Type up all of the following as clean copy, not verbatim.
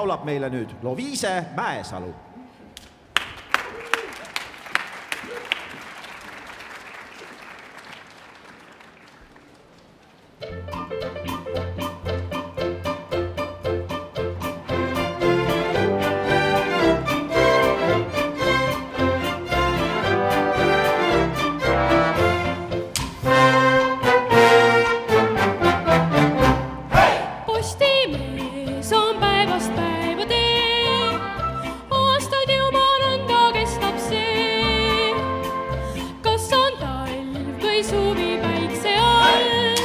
Laulab meile nüüd Loviise Mäesalu. Postimees on päevast päeva tee, aastaid juba nõnda kestab see. Kas on talv või suvi päikse all,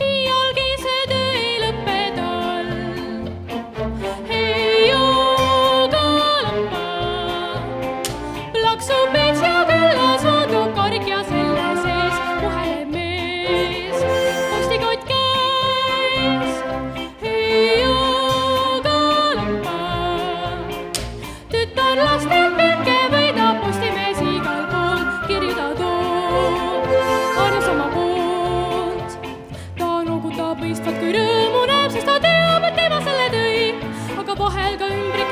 iialgi see töö ei lõppe tal. Hei jooga lampa, plaksub mees ja küllas oodub karg ja selle sees muheleb mees, postikott käes. Tütar lastelt pinke võidab, postimees igal pool kirju ta toob, arvas oma poolt. Ta noogutab mõistvat, kui rõõmu näeb, sest ta teab, et tema selle tõi, aga vahel ka ümbrik